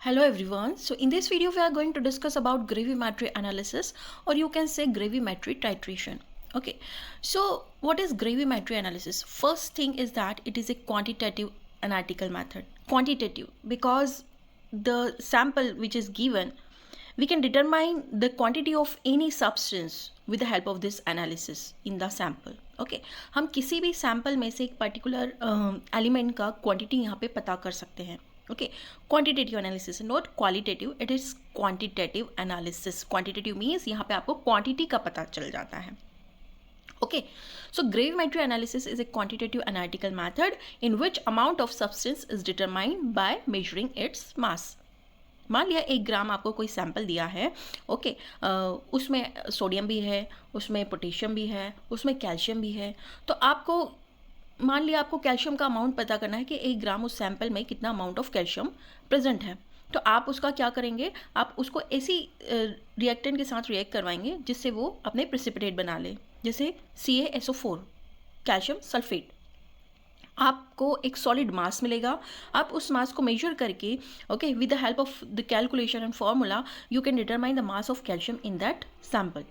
Hello everyone. So in this video we are going to discuss about gravimetry analysis, or you can say gravimetry titration. Okay. So what is gravimetry analysis? First thing is that it is a quantitative analytical method. Quantitative because the sample which is given, we can determine the quantity of any substance with the help of this analysis in the sample. Okay, हम किसी भी sample में से एक particular element का quantity यहाँ पे पता कर सकते हैं. Okay, quantitative analysis, not qualitative, it is quantitative analysis. Quantitative means यहाँ पे आपको क्वांटिटी का पता चल जाता है. Okay, so gravimetry analysis is a quantitative analytical method in which amount of substance is determined by measuring its mass. मान लिया 1 ग्राम आपको कोई सैंपल दिया है. ओके, उसमें सोडियम भी है, उसमें पोटेशियम भी है, उसमें कैल्शियम भी है. तो आपको मान लिया आपको कैल्शियम का अमाउंट पता करना है कि 1 ग्राम उस सैंपल में कितना अमाउंट ऑफ कैल्शियम प्रेजेंट है. तो आप उसका क्या करेंगे, आप उसको ऐसी रिएक्टेंट के साथ रिएक्ट करवाएंगे जिससे वो अपने प्रेसिपिटेट बना ले, जैसे CaSO4 कैल्शियम सल्फेट. आपको एक सॉलिड मास मिलेगा. आप उस मास को मेजर करके, okay, with the help of the calculation and formula you can determine the mass of calcium in that sample.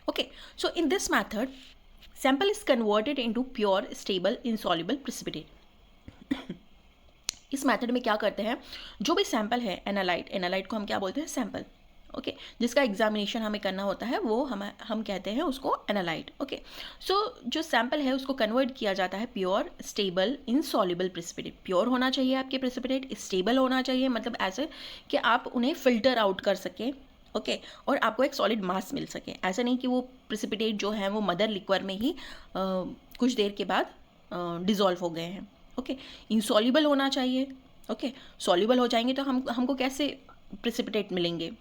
Okay, so in this method sample is converted into pure stable insoluble precipitate. इस method में क्या करते हैं, जो भी sample है analyte को हम क्या बोलते हैं, सैंपल. ओके, जिसका एग्जामिनेशन हमें करना होता है वो हम कहते हैं उसको एनालाइट. ओके, सो जो सैंपल है उसको कन्वर्ट किया जाता है pure stable insoluble precipitate. Pure होना चाहिए आपके प्रेसिपिटेट, स्टेबल होना चाहिए, मतलब ऐसे कि आप उन्हें फिल्टर आउट कर सकें. ओके, और आपको एक सॉलिड मास मिल सके. ऐसा नहीं कि वो प्रेसिपिटेट जो है वो मदर लिक्वर में ही कुछ देर के बाद डिज़ोल्व हो गए हैं. ओके, इनसॉल्युबल होना चाहिए. ओके, सॉल्युबल हो जाएंगे तो हमको कैसे प्रेसिपिटेट मिलेंगे.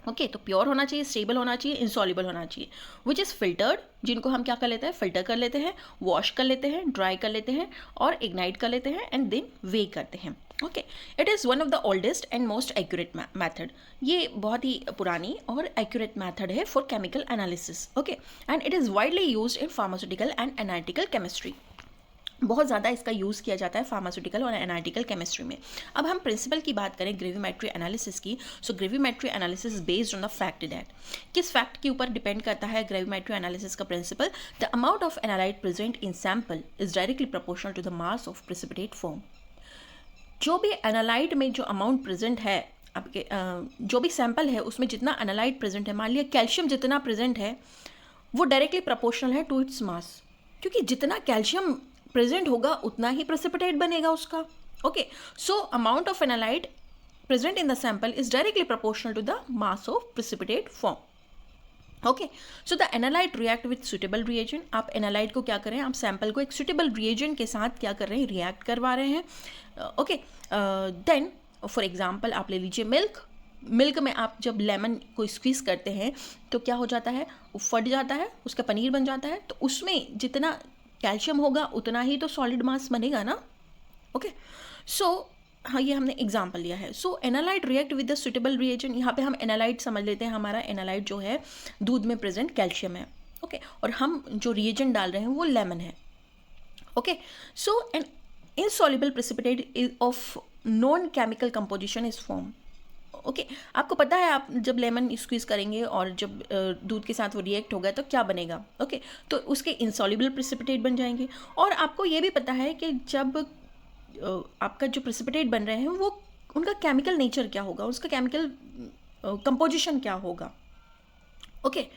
ओके, तो प्योर होना चाहिए, स्टेबल होना चाहिए, इंसॉल्युबल होना चाहिए, विच इज़ फिल्टर्ड, जिनको हम क्या कर लेते हैं, फिल्टर कर लेते हैं, वॉश कर लेते हैं, ड्राई कर लेते हैं और इग्नाइट कर लेते हैं एंड देन वे करते हैं. Okay, it is one of the oldest and most accurate method. ये बहुत ही पुरानी और एक्यूरेट मैथड है for chemical analysis. Okay, and it is widely used in pharmaceutical and analytical chemistry. बहुत ज़्यादा इसका यूज़ किया जाता है फार्मास्यूटिकल और एनालिटिकल केमिस्ट्री में. अब हम प्रिंसिपल की बात करें ग्रेविमेट्री एनालिसिस की. So gravimetry analysis based on the fact that, किस फैक्ट के ऊपर डिपेंड करता है ग्रेविमेट्री एनालिसिस का principle, the amount of analyte present in sample is directly proportional to the mass of precipitate form. जो भी analyte में जो अमाउंट प्रेजेंट है आपके, जो भी सैंपल है उसमें जितना एनालाइट प्रेजेंट है, मान लिया कैल्शियम जितना प्रेजेंट है वो डायरेक्टली प्रोपोर्शनल है टू इट्स मास, क्योंकि जितना कैल्शियम प्रेजेंट होगा उतना ही प्रेसिपिटेट बनेगा उसका. Okay, so amount of analyte present in the sample is directly proportional to the mass of precipitate form. Okay, so the analyte react with suitable reagent. आप analyte को क्या कर रहे हैं, आप सैंपल को एक सुटेबल रिएजेंट के साथ क्या कर रहे हैं, रिएक्ट करवा रहे हैं. ओके, देन फॉर एग्जाम्पल आप ले लीजिए मिल्क में आप जब लेमन को स्क्वीज करते हैं तो क्या हो जाता है, वो फट जाता है, उसका पनीर बन जाता है. तो उसमें जितना कैल्शियम होगा उतना ही तो सॉलिड मास बनेगा ना. ओके, सो हाँ, ये हमने एग्जांपल लिया है. So analyte react with the suitable reagent. यहाँ पे हम एनालाइट समझ लेते हैं, हमारा एनालाइट जो है दूध में प्रेजेंट कैल्शियम है. ओके, और हम जो रिएजेंट डाल रहे हैं वो लेमन है. Okay, so an insoluble precipitate of non chemical composition is form. Okay, आपको पता है आप जब लेमन स्क्वीज करेंगे और जब दूध के साथ वो रिएक्ट होगा तो क्या बनेगा. ओके, तो उसके इंसॉल्युबल प्रेसिपिटेट बन जाएंगे. और आपको ये भी पता है कि जब आपका जो प्रेसिपिटेट बन रहे हैं वो उनका केमिकल नेचर क्या होगा, उसका केमिकल कंपोजिशन क्या होगा. Okay,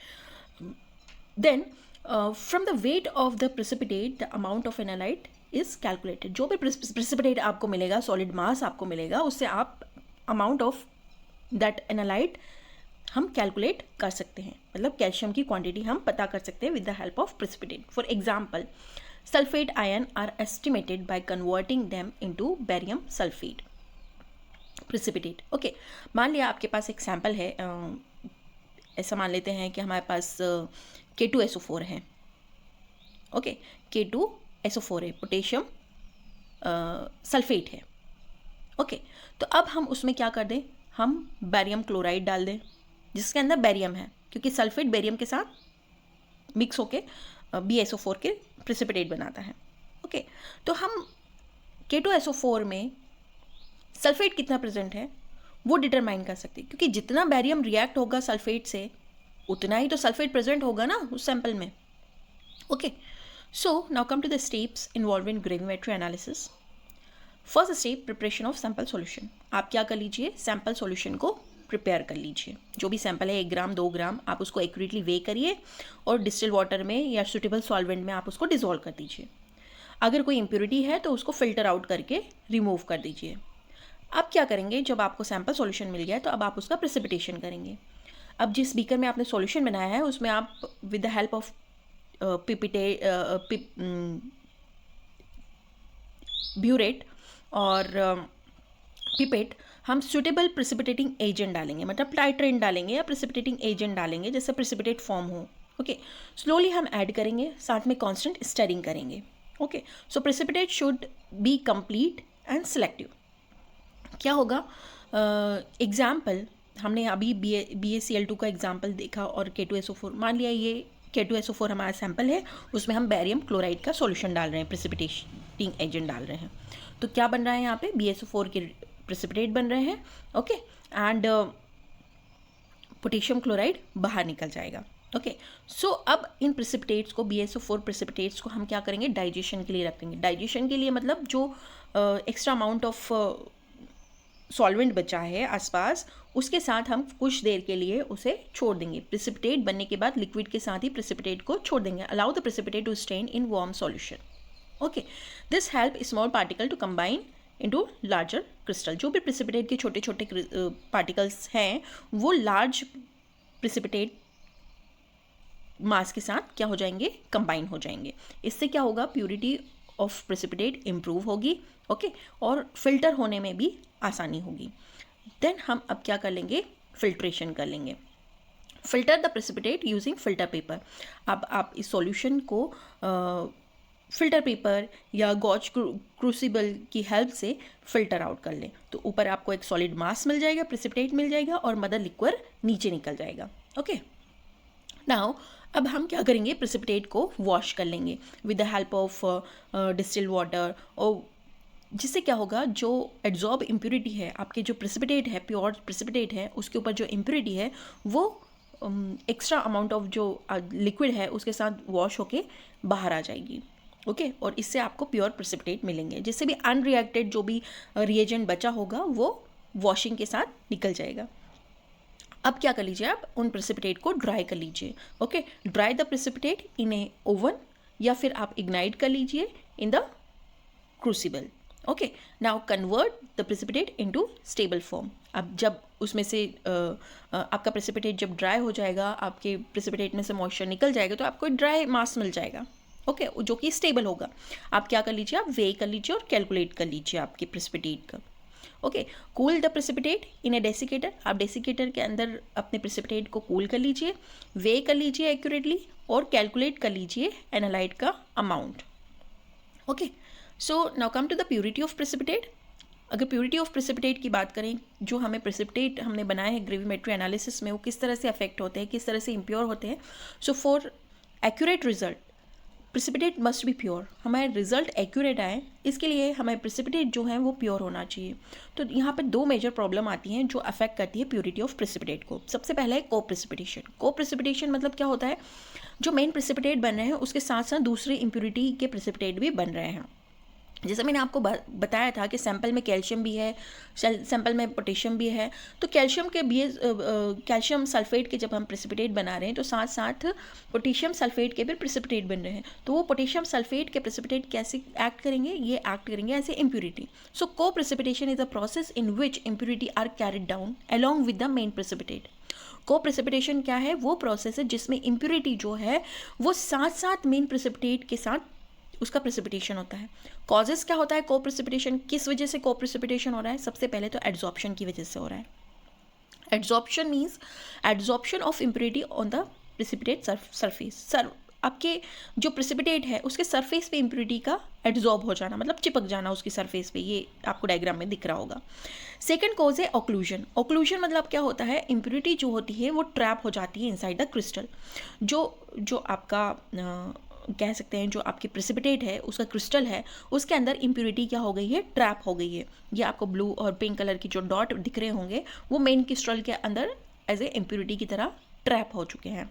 then from the weight of the precipitate the amount of analyte is calculated. जो भी प्रेसिपिटेट आपको मिलेगा, सॉलिड मास आपको मिलेगा, उससे आप अमाउंट ऑफ दैट एनालाइट हम कैलकुलेट कर सकते हैं, मतलब कैल्शियम की क्वांटिटी हम पता कर सकते हैं with the help of precipitate. For example sulphate ion are estimated by converting them into barium sulphate precipitate. Okay, मान लिया आपके पास एक सैंपल है, ऐसा मान लेते हैं कि हमारे पास K2SO4 है. ओके, K2SO4 है, पोटेशियम सल्फेट है. ओके, तो अब हम उसमें क्या कर दें, हम बेरियम क्लोराइड डाल दें जिसके अंदर बेरियम है, क्योंकि सल्फेट बेरियम के साथ मिक्स होके BSO4 के प्रेसिपिटेट बनाता है. ओके, तो हम K2SO4 में सल्फेट कितना प्रेजेंट है वो डिटरमाइन कर सकते हैं, क्योंकि जितना बैरियम रिएक्ट होगा सल्फेट से उतना ही तो सल्फेट प्रेजेंट होगा ना उस सैंपल में. Okay, so now come to the steps involve in gravimetry analysis. First step, preparation of sample solution. आप क्या कर लीजिए, सैंपल सॉल्यूशन को प्रिपेयर कर लीजिए. जो भी सैंपल है 1 ग्राम 2 ग्राम, आप उसको एक्यूरेटली वे करिए और डिस्टिल वाटर में या सुटेबल सॉल्वेंट में आप उसको डिसॉल्व कर दीजिए. अगर कोई इम्प्योरिटी है तो उसको फिल्टर आउट करके रिमूव कर दीजिए. अब क्या करेंगे, जब आपको सैंपल सॉल्यूशन मिल गया तो अब आप उसका प्रेसिपिटेशन करेंगे. अब जिस बीकर में आपने सॉल्यूशन बनाया है उसमें आप with the help of burette और पिपेट हम सुटेबल प्रेसिपिटेटिंग एजेंट डालेंगे, मतलब टाइट्रेंट डालेंगे या प्रेसिपिटेटिंग एजेंट डालेंगे जिससे प्रेसिपिटेट फॉर्म हो. ओके, स्लोली हम ऐड करेंगे, साथ में कांस्टेंट स्टरिंग करेंगे. Okay, so precipitate should be complete and selective. क्या होगा, एग्जाम्पल हमने अभी BaCl2 का एग्जाम्पल देखा और K2SO4. मान लिया ये K2SO4 हमारा सैंपल है, उसमें हम बैरियम क्लोराइड का सॉल्यूशन डाल रहे हैं, प्रेसिपिटेटिंग एजेंट डाल रहे हैं. तो क्या बन रहा है यहाँ पे, BaSO4 के प्रेसिपिटेट बन रहे हैं. ओके, एंड पोटेशियम क्लोराइड बाहर निकल जाएगा. ओके, सो अब इन प्रेसिपिटेट्स को, BaSO4 प्रेसिपिटेट्स को हम क्या करेंगे, डाइजेशन के लिए रखेंगे. डाइजेशन के लिए मतलब जो एक्स्ट्रा अमाउंट ऑफ सॉल्वेंट बचा है आसपास, उसके साथ हम कुछ देर के लिए उसे छोड़ देंगे. प्रेसिपिटेट बनने के बाद लिक्विड के साथ ही प्रेसिपिटेट को छोड़ देंगे. Allow the precipitate to stain in warm solution. Okay, this help small particle to combine into larger crystal. जो भी प्रेसिपिटेट के छोटे छोटे पार्टिकल्स हैं वो लार्ज प्रेसिपिटेट मास के साथ क्या हो जाएंगे, कंबाइन हो जाएंगे. इससे क्या होगा, प्यूरिटी ऑफ प्रेसिपिटेट इम्प्रूव होगी. ओके, और फिल्टर होने में भी आसानी होगी. देन हम अब क्या कर लेंगे, फिल्ट्रेशन कर लेंगे. Filter the precipitate using filter paper. अब आप इस सॉल्यूशन को फिल्टर पेपर या गॉज क्रूसिबल की हेल्प से फिल्टर आउट कर लें. तो ऊपर आपको एक सॉलिड मास मिल जाएगा, प्रेसिपिटेट मिल जाएगा और मदर लिक्विड नीचे निकल जाएगा. ओके, नाउ अब हम क्या करेंगे, प्रेसिपिटेट को वॉश कर लेंगे with the help of distilled water. और जिससे क्या होगा, जो एड्जॉर्ब इम्प्योरिटी है, आपके जो प्रेसिपिटेट है, प्योर प्रेसिपिटेट है, उसके ऊपर जो इम्प्योरिटी है वो एक्स्ट्रा अमाउंट ऑफ जो लिक्विड है उसके साथ वॉश होके बाहर आ जाएगी. ओके, और इससे आपको प्योर प्रेसिपिटेट मिलेंगे, जिससे भी अनरिएक्टेड जो भी रिएजेंट बचा होगा वो वॉशिंग के साथ निकल जाएगा. अब क्या कर लीजिए, आप उन प्रेसिपिटेट को ड्राई कर लीजिए. Okay, dry the precipitate in A oven या फिर आप इग्नाइट कर लीजिए in the crucible. Okay, now convert the precipitate into stable form. अब जब उसमें से आपका प्रेसिपिटेट जब ड्राई हो जाएगा, आपके प्रेसिपिटेट में से मॉइस्चर निकल जाएगा तो आपको ड्राई मास मिल जाएगा. ओके, जो कि स्टेबल होगा. आप क्या कर लीजिए, आप वे कर लीजिए और कैलकुलेट कर लीजिए आपके प्रेसिपिटेट का. Okay, cool the precipitate in A desiccator. आप डेसिकेटर के अंदर अपने प्रेसिपिटेट को कूल कर लीजिए, वे कर लीजिए एक्यूरेटली और कैलकुलेट कर लीजिए एनालाइट का amount. Okay, so now come to the purity of precipitate. अगर प्योरिटी ऑफ प्रेसिपिटेट की बात करें, जो हमें प्रेसिपिटेट हमने बनाए हैं ग्रेविमेट्री एनालिसिस में, वो किस तरह से अफेक्ट होते हैं, किस तरह से इम्प्योर होते हैं. So for accurate result precipitate must be pure. हमारे रिजल्ट एक्यूरेट आए, इसके लिए हमारे प्रेसिपिटेट जो हैं वो प्योर होना चाहिए. तो यहाँ पर 2 मेजर प्रॉब्लम आती हैं जो अफेक्ट करती है प्योरिटी ऑफ प्रेसिपिटेट को. सबसे पहले है को प्रेसिपिटेशन. को प्रेसिपिटेशन मतलब क्या होता है, जो मेन प्रेसिपिटेट बन रहे हैं उसके साथ साथ दूसरे इम्प्योरिटी के प्रेसिपिटेट भी बन रहे हैं. जैसे मैंने आपको बताया था कि सैंपल में कैल्शियम भी है, सैंपल में पोटेशियम भी है. तो कैल्शियम के कैल्शियम सल्फेट के जब हम प्रेसिपिटेट बना रहे हैं तो साथ साथ पोटेशियम सल्फेट के भी प्रेसिपिटेट बन रहे हैं. तो वो पोटेशियम सल्फेट के प्रेसिपिटेट कैसे एक्ट करेंगे, ये एक्ट करेंगे as a impurity. So coprecipitation is a process in which impurity are carried down along with the main precipitate. Coprecipitation क्या है, वो प्रोसेस है जिसमें इम्प्योरिटी जो है वो साथ साथ मेन प्रेसिपिटेट के साथ उसका प्रेसिपिटेशन होता है. कॉजेस क्या होता है को प्रेसिपिटेशन, किस वजह से को प्रेसिपिटेशन हो रहा है. सबसे पहले तो एड्जॉर्प्शन की वजह से हो रहा है. Adsorption means adsorption of impurity on the precipitate surface. आपके जो प्रेसिपिटेट है उसके सरफेस पे इम्प्योरिटी का एड्जॉर्ब हो जाना, मतलब चिपक जाना उसकी सरफेस पे. ये आपको डायग्राम में दिख रहा होगा. सेकंड कॉज है ऑक्लूजन. ऑक्लूजन मतलब क्या होता है, इम्प्योरिटी जो होती है वो ट्रैप हो जाती है इनसाइड द क्रिस्टल. जो आपका कह सकते हैं जो आपकी प्रेसिपिटेट है उसका क्रिस्टल है उसके अंदर इम्प्योरिटी क्या हो गई है, ट्रैप हो गई है। ये आपको ब्लू और पिंक कलर की जो डॉट दिख रहे होंगे वो मेन क्रिस्टल के अंदर एज ए इम्प्योरिटी की तरह ट्रैप हो चुके हैं।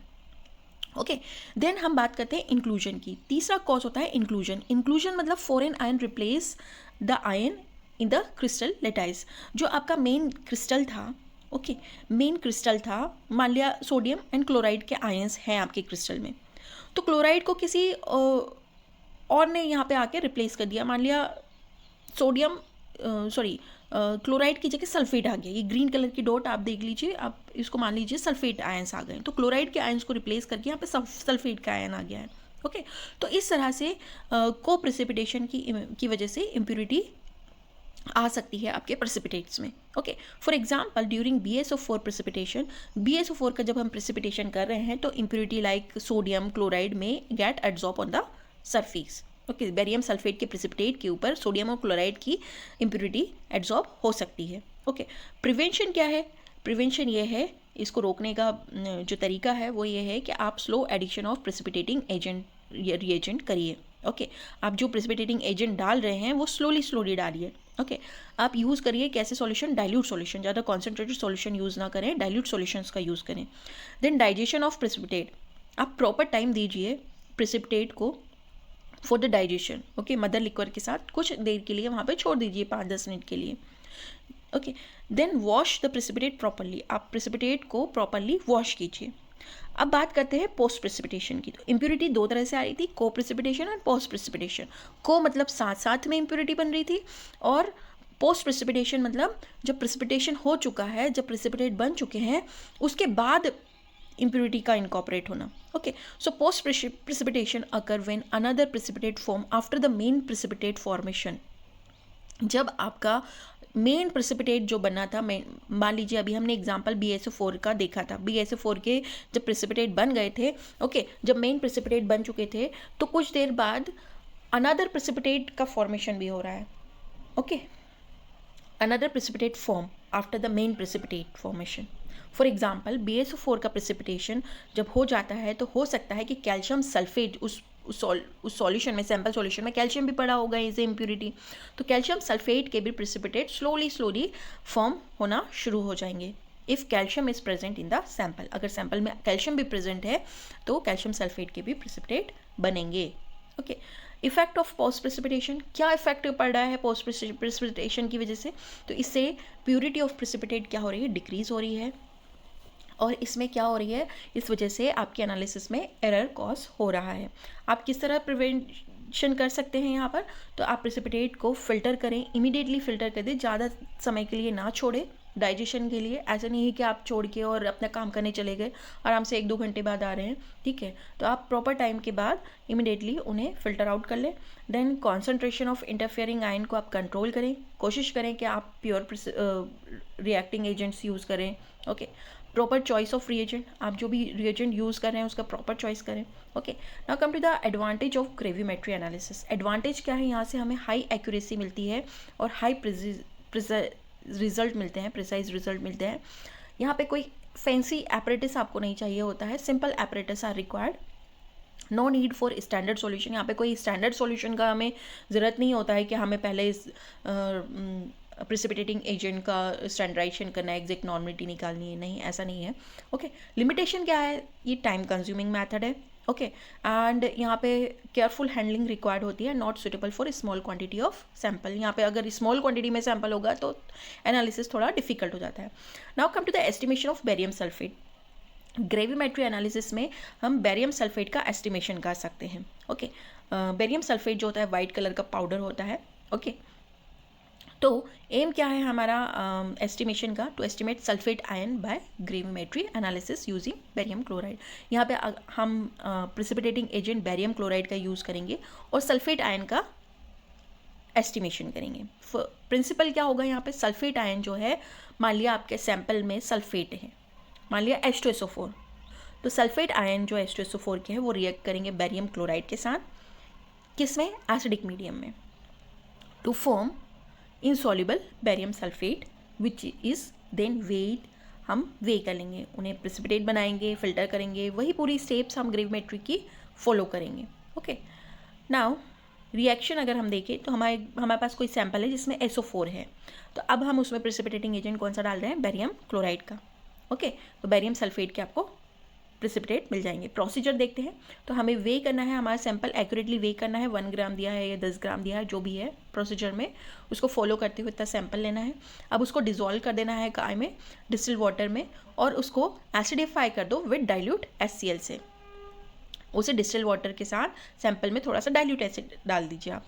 ओके, देन हम बात करते हैं इंक्लूजन की। तीसरा कॉज होता है इंक्लूजन। इंक्लूजन मतलब foreign ion replace the ion in the crystal lattice. जो आपका मेन क्रिस्टल था, ओके, मेन क्रिस्टल था, मान लिया सोडियम एंड क्लोराइड के आयंस हैं आपके क्रिस्टल में, तो क्लोराइड को किसी और ने यहाँ पे आके रिप्लेस कर दिया। मान लिया सोडियम क्लोराइड की जगह सल्फेट आ गया। ये ग्रीन कलर की डॉट आप देख लीजिए, आप इसको मान लीजिए सल्फेट आयंस आ गए। तो क्लोराइड के आयंस को रिप्लेस करके यहाँ पे सल्फेट का आयन आ गया है। ओके, तो इस तरह से को प्रेसिपिटेशन की वजह से इम्प्योरिटी आ सकती है आपके प्रेसिपिटेट्स में। Okay, for example during BSO4 precipitation, BSO4 का जब हम प्रेसिपिटेशन कर रहे हैं तो इम्प्योरिटी लाइक सोडियम क्लोराइड में get adsorb on the surface. Okay, barium sulphate के प्रेसिपिटेट के ऊपर सोडियम और क्लोराइड की इम्प्योरिटी एड्सॉर्ब हो सकती है। ओके, प्रिवेंशन क्या है? प्रिवेंशन ये है, इसको रोकने का जो तरीका है वो ये है कि आप slow addition of precipitating agent या रिएजेंट करिए। ओके, आप जो प्रेसिपिटेटिंग एजेंट डाल रहे हैं वो स्लोली डालिए। ओके, आप यूज़ करिए कैसे सॉल्यूशन, डाइल्यूट सॉल्यूशन, ज़्यादा कॉन्सेंट्रेटेड सॉल्यूशन यूज़ ना करें, डाइल्यूट सॉल्यूशंस का यूज़ करें। देन डाइजेशन ऑफ प्रेसिपिटेट, आप प्रॉपर टाइम दीजिए प्रेसिपिटेट को for the digestion. Okay, mother liquor के साथ कुछ देर के लिए वहाँ पे छोड़ दीजिए, 5-10 मिनट के लिए। Okay, then wash the precipitate properly, आप प्रेसिपिटेट को प्रॉपरली वॉश कीजिए। अब बात करते हैं पोस्ट प्रेसिपिटेशन की। तो इम्प्योरिटी दो तरह से आ रही थी, को प्रेसिपिटेशन और पोस्ट प्रेसिपिटेशन। को मतलब साथ साथ में इम्प्योरिटी बन रही थी, और पोस्ट प्रेसिपिटेशन मतलब जब प्रेसिपिटेशन हो चुका है, जब प्रेसिपिटेट बन चुके हैं उसके बाद इम्प्योरिटी का इनकॉर्पोरेट होना। Okay, so post precipitation occur when another precipitate form after the main precipitate formation. जब आपका मेन प्रेसिपिटेट जो बना था, मान लीजिए अभी हमने एग्जांपल BSO4 का देखा था। BSO4 के जब प्रेसिपिटेट बन गए थे, ओके, जब मेन प्रेसिपिटेट बन चुके थे तो कुछ देर बाद अनदर प्रेसिपिटेट का फॉर्मेशन भी हो रहा है। Okay, another precipitate form after the main precipitate formation. For example BSO4 का प्रेसिपिटेशन जब हो जाता है तो हो सकता है कि कैल्शियम सल्फेट उस सॉल्यूशन में, सैम्पल सॉल्यूशन में कैल्शियम भी पड़ा होगा एज ए इम्प्योरिटी, तो कैल्शियम सल्फेट के भी प्रेसिपिटेट स्लोली फॉर्म होना शुरू हो जाएंगे if calcium is present in the sample. अगर सैम्पल में कैल्शियम भी प्रेजेंट है तो कैल्शियम सल्फेट के भी प्रेसिपिटेट बनेंगे। Okay, effect of post precipitation, क्या इफेक्ट पड़ रहा है पोस्ट प्रेसिपिटेशन की वजह से? तो इससे प्योरिटी ऑफ प्रेसिपिटेट क्या हो रही है, डिक्रीज हो रही है, और इसमें क्या हो रही है, इस वजह से आपके एनालिसिस में एरर कॉज हो रहा है। आप किस तरह प्रिवेंशन कर सकते हैं यहाँ पर? तो आप प्रेसिपिटेट को फिल्टर करें, इमीडिएटली फिल्टर कर दें, ज़्यादा समय के लिए ना छोड़े डाइजेशन के लिए। ऐसा नहीं है कि आप छोड़ के और अपना काम करने चले गए, आराम से 1-2 घंटे बाद आ रहे हैं, ठीक है, तो आप प्रॉपर टाइम के बाद इमीडिएटली उन्हें फिल्टर आउट कर लें। Then concentration of interfering ion को आप कंट्रोल करें, कोशिश करें कि आप प्योर रिएक्टिंग एजेंट्स यूज़ करें। Okay, proper choice of reagent, आप जो भी रिएजेंट यूज़ कर रहे हैं उसका प्रॉपर चॉइस करें। Okay, now come to the advantage of gravimetry analysis. Advantage क्या है? यहाँ से हमें हाई एक्यूरेसी मिलती है और हाई रिजल्ट मिलते हैं, प्रिसाइज रिजल्ट मिलते हैं। यहाँ पे कोई फैंसी एपरेटिस आपको नहीं चाहिए होता है, simple apparatus are required, no need for standard solution. यहाँ पे कोई स्टैंडर्ड सॉल्यूशन का हमें ज़रूरत नहीं होता है कि हमें पहले इस प्रेसिपिटेटिंग एजेंट का स्टैंडर्डाइजेशन करना है, एग्जैक्ट नॉर्मलिटी निकालनी है, नहीं, ऐसा नहीं है। ओके, लिमिटेशन क्या है? ये टाइम कंज्यूमिंग मेथड है। ओके, एंड यहाँ पे केयरफुल हैंडलिंग रिक्वायर्ड होती है, not suitable for small quantity of sample. यहाँ पे अगर स्मॉल क्वांटिटी में सैम्पल होगा तो एनालिसिस थोड़ा डिफिकल्ट हो जाता है। Now come to the estimation of barium sulphate. Gravimetry analysis में हम बेरियम सल्फेट का एस्टिमेशन कर सकते हैं। ओके, बेरियम सल्फेट जो होता है वाइट कलर का पाउडर होता है। ओके, तो एम क्या है हमारा एस्टिमेशन का? To estimate sulphate ion by gravimetry analysis using barium chloride. यहाँ पे हम प्रेसिपिटेटिंग एजेंट बेरियम क्लोराइड का यूज़ करेंगे और सल्फेट आयन का एस्टिमेशन करेंगे। प्रिंसिपल क्या होगा यहाँ पे? सल्फेट आयन जो है, मान लिया आपके सैंपल में सल्फेट है, मान लिया H2SO4, तो सल्फेट आयन जो H2SO4 के हैं वो रिएक्ट करेंगे बेरियम क्लोराइड के साथ, किसमें? एसिडिक मीडियम में, to form insoluble barium sulfate which is then weighed, हम वे कर लेंगे, उन्हें प्रेसिपिटेट बनाएंगे, फिल्टर करेंगे, वही पूरी स्टेप्स हम ग्रेविमेट्री की फॉलो करेंगे। ओके, नाउ रिएक्शन अगर हम देखें तो हमारे पास कोई सैंपल है जिसमें SO4 है, तो अब हम उसमें प्रिसिपिटेटिंग एजेंट कौन सा डाल रहे हैं, बेरियम क्लोराइड का। ओके, तो बेरियम सल्फेट के आपको प्रिसिपिटेट मिल जाएंगे। प्रोसीजर देखते हैं, तो हमें वे करना है, हमारा सैंपल एक्यूरेटली वे करना है, 1 ग्राम दिया है या 10 ग्राम दिया है, जो भी है प्रोसीजर में उसको फॉलो करते हुए इतना सैंपल लेना है। अब उसको डिजोल्व कर देना है काय में, डिस्टिल वाटर में, और उसको एसिडिफाई कर दो विद डाइल्यूट HCl से। उसे डिस्टिल वाटर के साथ सैंपल में थोड़ा सा डाइल्यूट एसिड डाल दीजिए आप।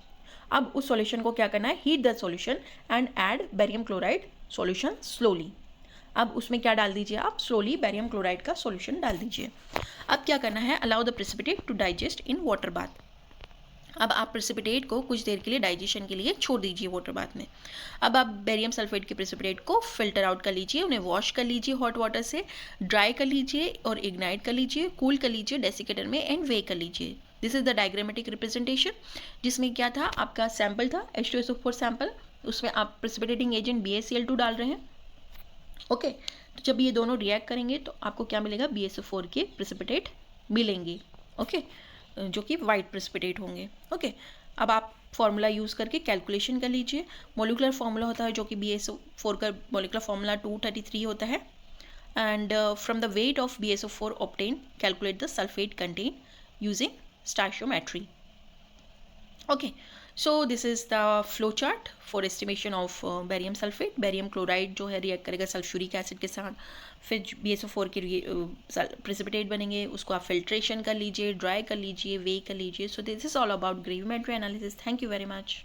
अब उस सॉल्यूशन को क्या करना है, heat the solution and add barium chloride solution slowly. अब उसमें क्या डाल दीजिए आप, स्लोली बेरियम क्लोराइड का सॉल्यूशन डाल दीजिए। अब क्या करना है, allow the precipitate to digest in water bath. अब आप प्रेसिपिटेट को कुछ देर के लिए डाइजेशन के लिए छोड़ दीजिए वाटर बाथ में। अब आप बेरियम सल्फेट के प्रेसिपिटेट को फिल्टर आउट कर लीजिए, उन्हें वॉश कर लीजिए हॉट वाटर से, ड्राई कर लीजिए और इग्नाइट कर लीजिए, कूल कर लीजिए डेसिकेटर में एंड वे कर लीजिए। This is the diagrammatic representation, जिसमें क्या था, आपका सैंपल था H2SO4 सैंपल, उसमें आप प्रेसिपिटेटिंग एजेंट BaCl2 डाल रहे हैं। ओके, तो जब ये दोनों रिएक्ट करेंगे तो आपको क्या मिलेगा, BaSO4 के प्रेसिपिटेट मिलेंगे। ओके, जो कि वाइट प्रेसिपिटेट होंगे। ओके, अब आप फॉर्मूला यूज़ करके कैलकुलेशन कर लीजिए। मोलिकुलर फॉर्मूला होता है जो कि BaSO4 का मोलिकुलर फॉर्मूला 233 होता है, and from the weight of BaSO4 obtain calculate the sulphate contain using stoichiometry. Okay, so this is the flow chart for estimation of barium sulphate. Barium chloride जो है react करेगा sulphuric acid के साथ, फिर BaSO4 के precipitate बनेंगे, उसको आप फिल्ट्रेशन कर लीजिए, ड्राई कर लीजिए, वे कर लीजिए। So this is all about gravimetry analysis. Thank you very much.